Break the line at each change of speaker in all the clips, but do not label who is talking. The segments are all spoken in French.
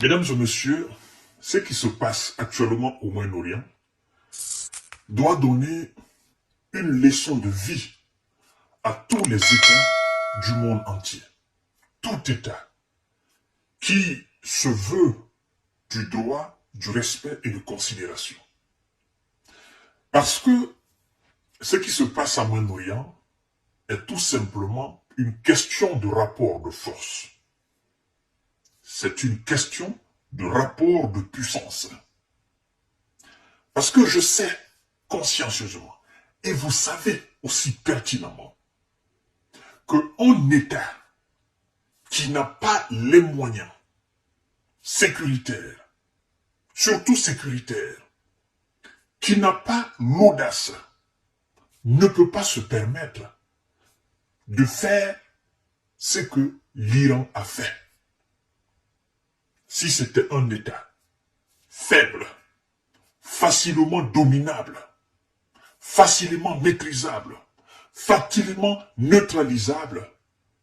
Mesdames et messieurs, ce qui se passe actuellement au Moyen-Orient doit donner une leçon de vie à tous les États du monde entier. Tout État qui se veut du droit, du respect et de considération. Parce que ce qui se passe à Moyen-Orient est tout simplement une question de rapport de force. C'est une question de rapport de puissance. Parce que je sais consciencieusement, et vous savez aussi pertinemment, qu'un État qui n'a pas les moyens sécuritaires, surtout sécuritaires, qui n'a pas l'audace, ne peut pas se permettre de faire ce que l'Iran a fait. Si c'était un État faible, facilement dominable, facilement maîtrisable, facilement neutralisable,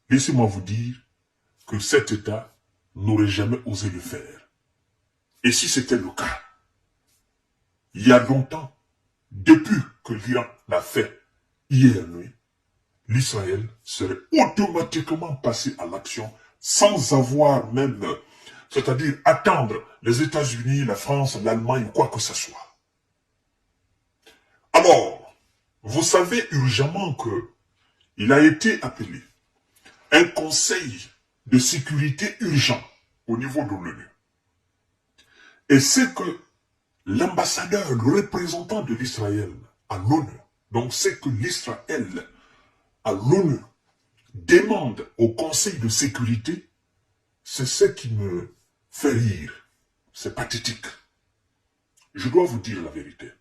laissez-moi vous dire que cet État n'aurait jamais osé le faire. Et si c'était le cas, il y a longtemps, depuis que l'Iran l'a fait hier nuit, l'Israël serait automatiquement passé à l'action sans avoir même, c'est-à-dire attendre les États-Unis, la France, l'Allemagne, quoi que ce soit. Alors, vous savez urgemment qu'il a été appelé un conseil de sécurité urgent au niveau de l'ONU. Et c'est que l'ambassadeur, le représentant de l'Israël à l'ONU, donc c'est que l'Israël à l'ONU demande au Conseil de sécurité, c'est ce qui me fait rire. C'est pathétique. Je dois vous dire la vérité.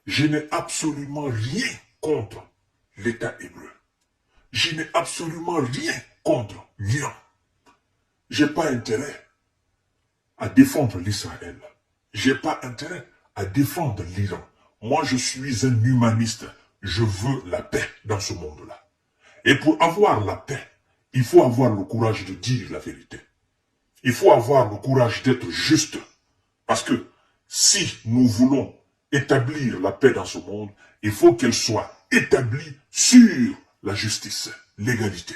Je n'ai absolument rien contre l'État hébreu. Je n'ai absolument rien contre l'Iran. Je n'ai pas intérêt à défendre l'Israël. Je n'ai pas intérêt à défendre l'Iran. Moi, je suis un humaniste. Je veux la paix dans ce monde-là. Et pour avoir la paix, il faut avoir le courage de dire la vérité. Il faut avoir le courage d'être juste. Parce que si nous voulons établir la paix dans ce monde, il faut qu'elle soit établie sur la justice, l'égalité.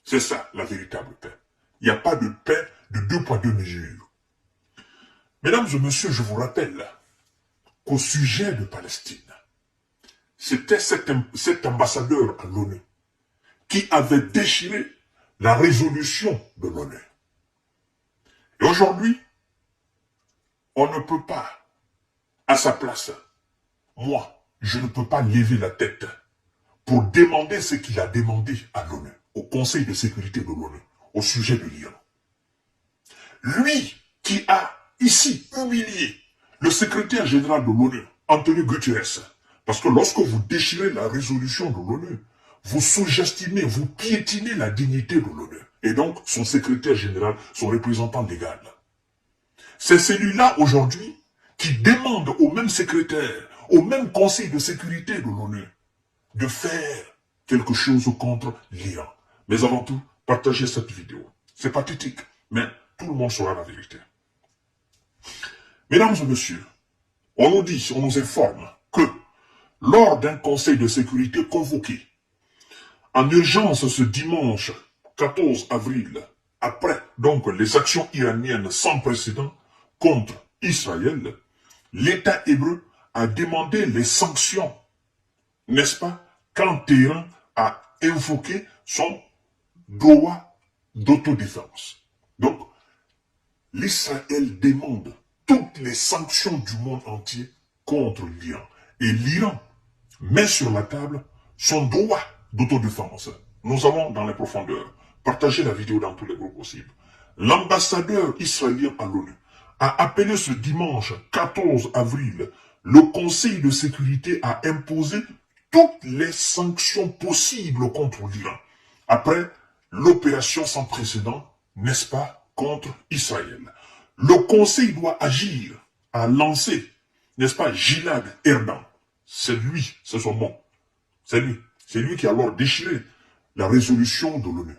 C'est ça la véritable paix. Il n'y a pas de paix de 2 poids 2 mesures. Mesdames et messieurs, je vous rappelle qu'au sujet de Palestine, c'était cet ambassadeur à l'ONU qui avait déchiré la résolution de l'ONU. Et aujourd'hui, on ne peut pas, à sa place, moi, je ne peux pas lever la tête pour demander ce qu'il a demandé à l'ONU, au Conseil de sécurité de l'ONU, au sujet de l'Iran. Lui qui a ici humilié le secrétaire général de l'ONU, Antonio Guterres, parce que lorsque vous déchirez la résolution de l'ONU, vous sous-estimez, vous piétinez la dignité de l'ONU. Et donc, son secrétaire général, son représentant légal. C'est celui-là, aujourd'hui, qui demande au même secrétaire, au même conseil de sécurité de l'ONU, de faire quelque chose contre l'Iran. Mais avant tout, partagez cette vidéo. C'est pathétique, mais tout le monde saura la vérité. Mesdames et messieurs, on nous dit, on nous informe que lors d'un conseil de sécurité convoqué en urgence ce dimanche 14 avril, après donc les actions iraniennes sans précédent contre Israël, l'État hébreu a demandé les sanctions, n'est-ce pas, quand Téhéran a invoqué son droit d'autodéfense. Donc, l'Israël demande toutes les sanctions du monde entier contre l'Iran. Et l'Iran met sur la table son droit d'autodéfense. Nous allons dans les profondeurs. Partagez la vidéo dans tous les groupes possibles. L'ambassadeur israélien à l'ONU a appelé ce dimanche 14 avril le Conseil de sécurité à imposer toutes les sanctions possibles contre l'Iran, après l'opération sans précédent, n'est-ce pas, contre Israël. Le Conseil doit agir, à lancer, n'est-ce pas, Gilad Erdan. C'est lui, c'est son nom. C'est lui. C'est lui qui a alors déchiré la résolution de l'ONU.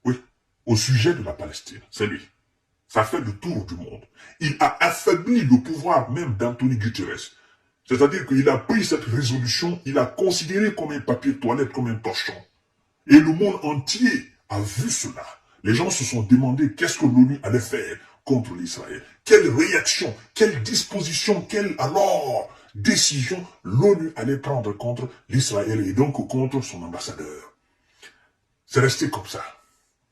Oui, au sujet de la Palestine. C'est lui. Ça fait le tour du monde. Il a affaibli le pouvoir même d'Anthony Guterres. C'est-à-dire qu'il a pris cette résolution, il a considéré comme un papier de toilette, comme un torchon. Et le monde entier a vu cela. Les gens se sont demandé qu'est-ce que l'ONU allait faire contre l'Israël. Quelle réaction, quelle disposition, quelle alors décision l'ONU allait prendre contre l'Israël et donc contre son ambassadeur. C'est resté comme ça.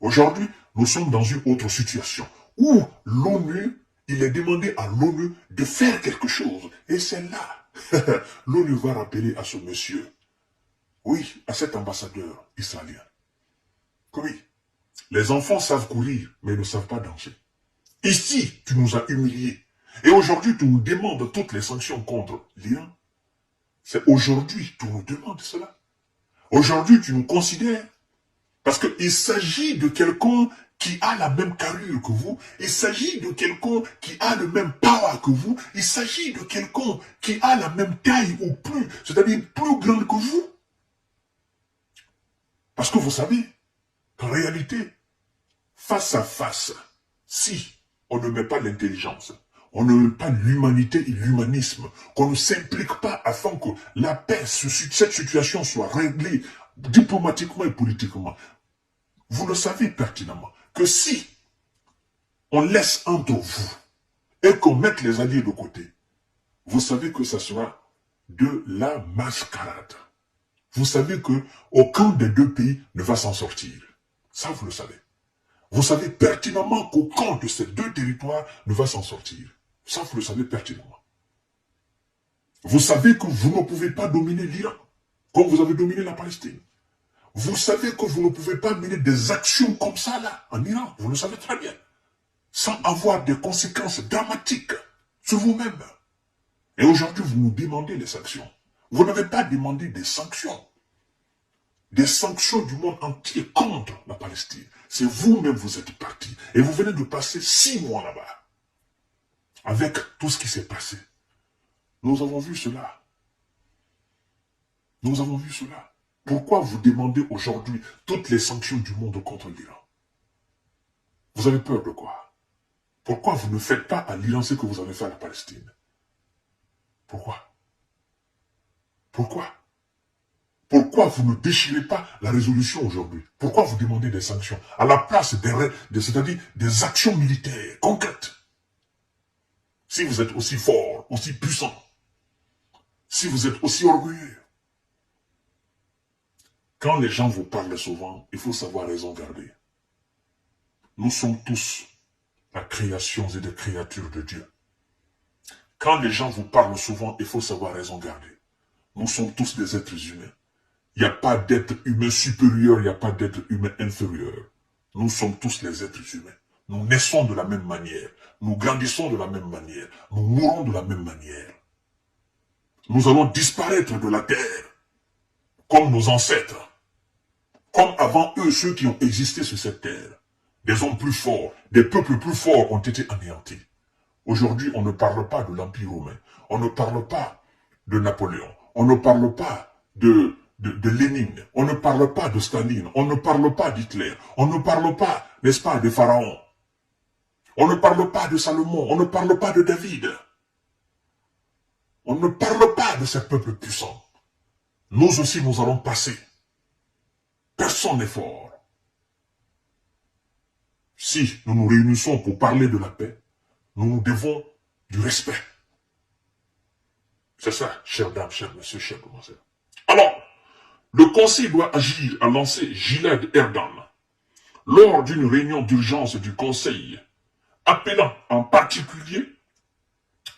Aujourd'hui, nous sommes dans une autre situation où l'ONU, il est demandé à l'ONU de faire quelque chose. Et c'est là, l'ONU va rappeler à ce monsieur, oui, à cet ambassadeur israélien, que oui, les enfants savent courir, mais ils ne savent pas danser. Ici, tu nous as humiliés. Et aujourd'hui, tu nous demandes toutes les sanctions contre l'Iran. C'est aujourd'hui que tu nous demandes cela. Aujourd'hui, tu nous considères. Parce qu'il s'agit de quelqu'un qui a la même carrure que vous. Il s'agit de quelqu'un qui a le même power que vous. Il s'agit de quelqu'un qui a la même taille ou plus, c'est-à-dire plus grande que vous. Parce que vous savez qu'en réalité, face à face, si on ne met pas l'intelligence, on ne met pas l'humanité et l'humanisme, qu'on ne s'implique pas afin que la paix, cette situation soit réglée diplomatiquement et politiquement, vous le savez pertinemment que si on laisse entre vous et qu'on mette les alliés de côté, vous savez que ça sera de la mascarade. Vous savez qu'aucun des deux pays ne va s'en sortir. Ça, vous le savez. Vous savez pertinemment qu'aucun de ces deux territoires ne va s'en sortir. Ça, vous le savez pertinemment. Vous savez que vous ne pouvez pas dominer l'Iran, comme vous avez dominé la Palestine. Vous savez que vous ne pouvez pas mener des actions comme ça, là, en Iran. Vous le savez très bien. Sans avoir des conséquences dramatiques sur vous-même. Et aujourd'hui, vous nous demandez les sanctions. Vous n'avez pas demandé des sanctions. Des sanctions du monde entier contre la Palestine. C'est vous-même, vous êtes partis. Et vous venez de passer 6 mois là-bas. Avec tout ce qui s'est passé. Nous avons vu cela. Nous avons vu cela. Pourquoi vous demandez aujourd'hui toutes les sanctions du monde contre l'Iran? Vous avez peur de quoi? Pourquoi vous ne faites pas à l'Iran ce que vous avez fait à la Palestine? Pourquoi? Pourquoi? Pourquoi vous ne déchirez pas la résolution aujourd'hui? Pourquoi vous demandez des sanctions à la place c'est-à-dire des actions militaires concrètes? Si vous êtes aussi fort, aussi puissant, si vous êtes aussi orgueilleux, quand les gens vous parlent souvent, il faut savoir raison garder. Nous sommes tous la création et des créatures de Dieu. Quand les gens vous parlent souvent, il faut savoir raison garder. Nous sommes tous des êtres humains. Il n'y a pas d'être humain supérieur, il n'y a pas d'être humain inférieur. Nous sommes tous les êtres humains. Nous naissons de la même manière. Nous grandissons de la même manière. Nous mourons de la même manière. Nous allons disparaître de la terre, comme nos ancêtres. Comme avant eux, ceux qui ont existé sur cette terre. Des hommes plus forts, des peuples plus forts ont été anéantis. Aujourd'hui, on ne parle pas de l'Empire romain. On ne parle pas de Napoléon. On ne parle pas de Lénine. On ne parle pas de Staline. On ne parle pas d'Hitler. On ne parle pas, n'est-ce pas, de Pharaon. On ne parle pas de Salomon. On ne parle pas de David. On ne parle pas de ces peuples puissants. Nous aussi, nous allons passer. Personne n'est fort. Si nous nous réunissons pour parler de la paix, nous nous devons du respect. C'est ça, chères dames, chers messieurs, chers demoiselles. Alors, le Conseil doit agir, a lancé Gilad Erdan lors d'une réunion d'urgence du Conseil, appelant en particulier,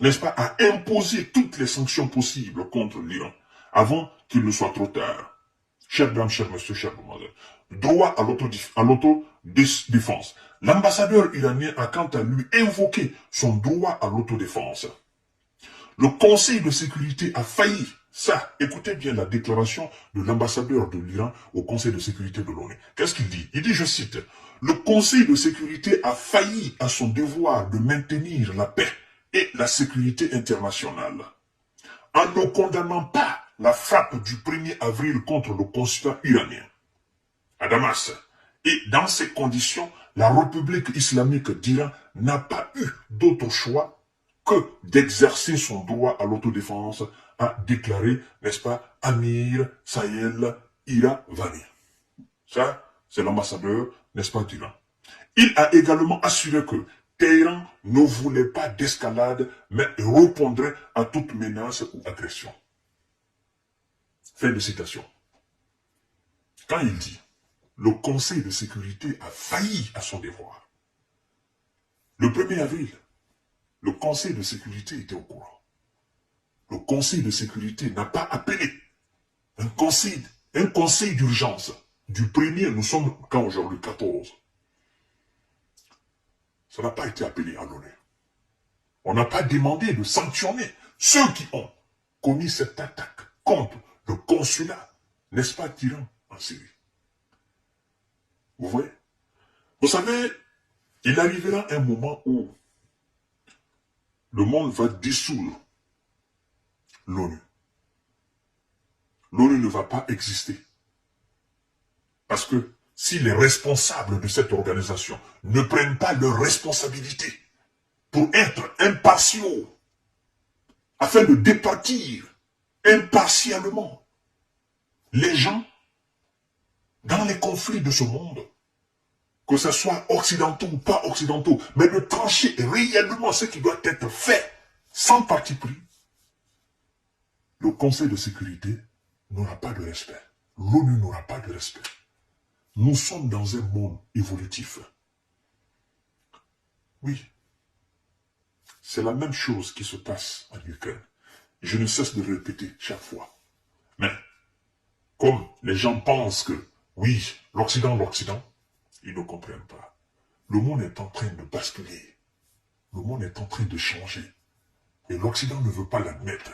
n'est-ce pas, à imposer toutes les sanctions possibles contre l'Iran, avant qu'il ne soit trop tard. Chers dames, chers messieurs, chers demoiselles, droit à l'autodéfense. L'ambassadeur iranien a quant à lui invoqué son droit à l'autodéfense. Le Conseil de sécurité a failli. Ça, écoutez bien la déclaration de l'ambassadeur de l'Iran au Conseil de sécurité de l'ONU. Qu'est-ce qu'il dit? Il dit, je cite, « Le Conseil de sécurité a failli à son devoir de maintenir la paix et la sécurité internationale en ne condamnant pas la frappe du 1er avril contre le consulat iranien à Damas. Et dans ces conditions, la République islamique d'Iran n'a pas eu d'autre choix que d'exercer son droit à l'autodéfense, a déclaré, n'est-ce pas, Amir Sahel Iravani. Ça, c'est l'ambassadeur, n'est-ce pas, d'Iran. Il a également assuré que Téhéran ne voulait pas d'escalade, mais répondrait à toute menace ou agression. Fin de citation. Quand il dit, le Conseil de sécurité a failli à son devoir. Le 1er avril, le Conseil de sécurité était au courant. Le Conseil de sécurité n'a pas appelé un conseil d'urgence. Du 1er, nous sommes quand aujourd'hui, 14. Ça n'a pas été appelé à l'ONU. On n'a pas demandé de sanctionner ceux qui ont commis cette attaque contre le consulat, n'est-ce pas, d'Iran en Syrie. Vous voyez? Vous savez, il arrivera un moment où le monde va dissoudre l'ONU. L'ONU ne va pas exister. Parce que si les responsables de cette organisation ne prennent pas leurs responsabilités pour être impartiaux, afin de départir impartialement les gens dans les conflits de ce monde, que ce soit occidentaux ou pas occidentaux, mais de trancher réellement ce qui doit être fait sans parti pris, le Conseil de sécurité n'aura pas de respect. L'ONU n'aura pas de respect. Nous sommes dans un monde évolutif. Oui, c'est la même chose qui se passe en Ukraine. Je ne cesse de le répéter chaque fois. Mais, comme les gens pensent que, oui, l'Occident, ils ne comprennent pas. Le monde est en train de basculer. Le monde est en train de changer. Et l'Occident ne veut pas l'admettre.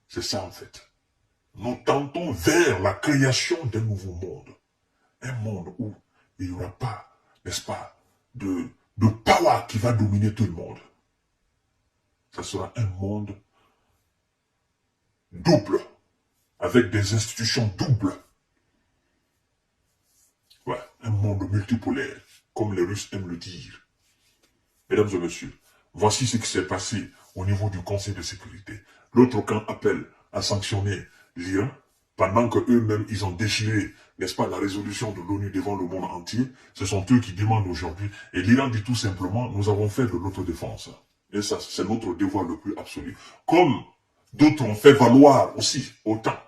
C'est ça en fait. Nous tentons vers la création d'un nouveau monde. Un monde où il n'y aura pas, n'est-ce pas, de power qui va dominer tout le monde. Ça sera un monde double, avec des institutions doubles. Ouais, un monde multipolaire, comme les Russes aiment le dire. Mesdames et messieurs, voici ce qui s'est passé au niveau du Conseil de sécurité. L'autre camp appelle à sanctionner l'Iran, pendant qu'eux-mêmes, ils ont déchiré, n'est-ce pas, la résolution de l'ONU devant le monde entier. Ce sont eux qui demandent aujourd'hui. Et l'Iran dit tout simplement, nous avons fait de l'autodéfense. Et ça, c'est notre devoir le plus absolu. Comme d'autres ont fait valoir aussi, autant,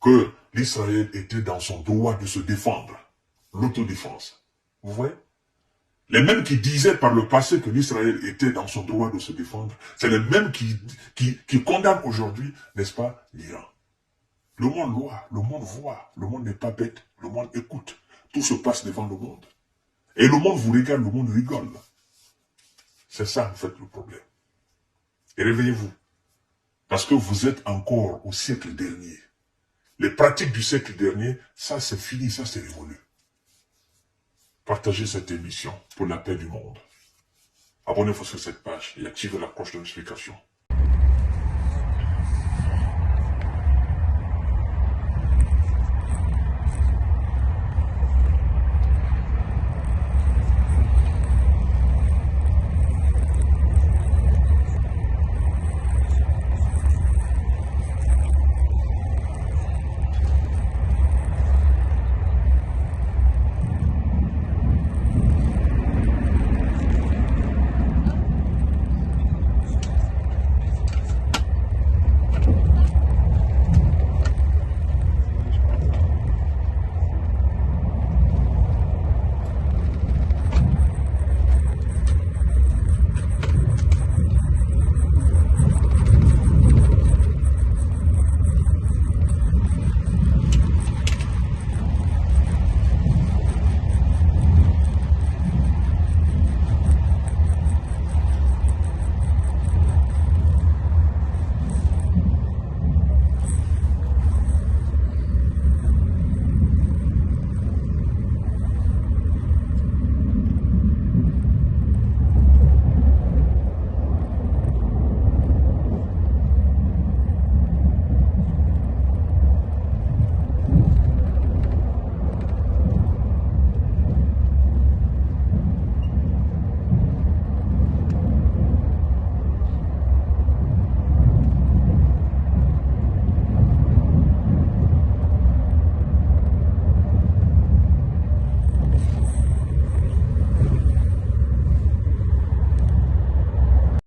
que l'Israël était dans son droit de se défendre. L'autodéfense. Vous voyez? Les mêmes qui disaient par le passé que l'Israël était dans son droit de se défendre, c'est les mêmes qui condamnent aujourd'hui, n'est-ce pas, l'Iran. Le monde voit, le monde n'est pas bête, le monde écoute. Tout se passe devant le monde. Et le monde vous regarde, le monde rigole. C'est ça en fait le problème. Et réveillez-vous. Parce que vous êtes encore au siècle dernier. Les pratiques du siècle dernier, ça c'est fini, ça c'est révolu. Partagez cette émission pour la paix du monde. Abonnez-vous sur cette page et activez la cloche de notification.